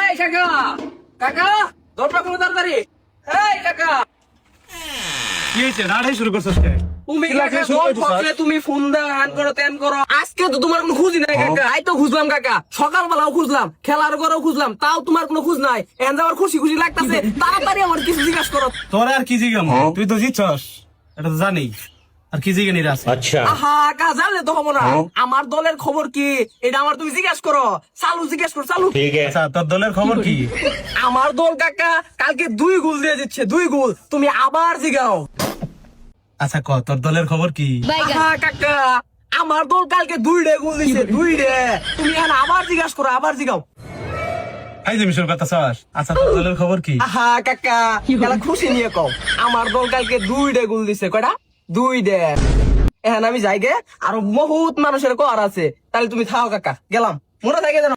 এই কাকা, কাকা দরজা খুলো তাড়াতাড়ি। এই কাকা, কি হয়েছে? নাড়াই শুরু করছিস কে? তুমি কি লাগে? কাকা শুরু সব করছিস? ফকলে তুমি ফোন দাও, হ্যান করো তেন করো। আজকে তো তোমার কোনো খুঁজি নাই কাকা। আই তো খুঁজলাম কাকা, সকালবেলাও খুঁজলাম, খেলার ঘরেও খুঁজলাম, তাও তোমার কোনো খুঁজ নাই। এখন যাওয়ার খুশি খুশি লাগতাছে, তাড়াতাড়ি আমার কিছু জিজ্ঞাসা করো। তোর আর কি জিজ্ঞাম? তুই তো জিতছস, এটা তো জানি। আর কি জিজ্ঞানি আছে? আহা কাকা, জানলে তো হবো না। আমার দলের খবর কি এটা আমার তুমি জিজ্ঞাসা করো। চালু জিজ্ঞাসা করো, চালু। আচ্ছা, তোর দলের খবর কি? আমার দল কাকা কালকে 2 গোল দিয়ে দিচ্ছে, 2 গোল। তুমি আবার জিগাও। আচ্ছা ক, তোর দলের খবর কি? আহা কাকা, আমার দল কালকে 2টা গোল দিচ্ছে, 2টা। তুমি এখন আবার জিজ্ঞাসা করো, আবার জিগাও। এই যে মিশর কথা চাস। আচ্ছা, তোর দলের খবর কি? আহা কাকা, খেলা খুশি নিয়ে কও। আমার দল কালকে 2টা গোল দিছে। কয়টা? 2টা। এখন আমি যাই গে, আরো বহুত মানুষের কর আছে। তাহলে তুমি থাও কাকা, গেলাম। মনে থাকে যেন।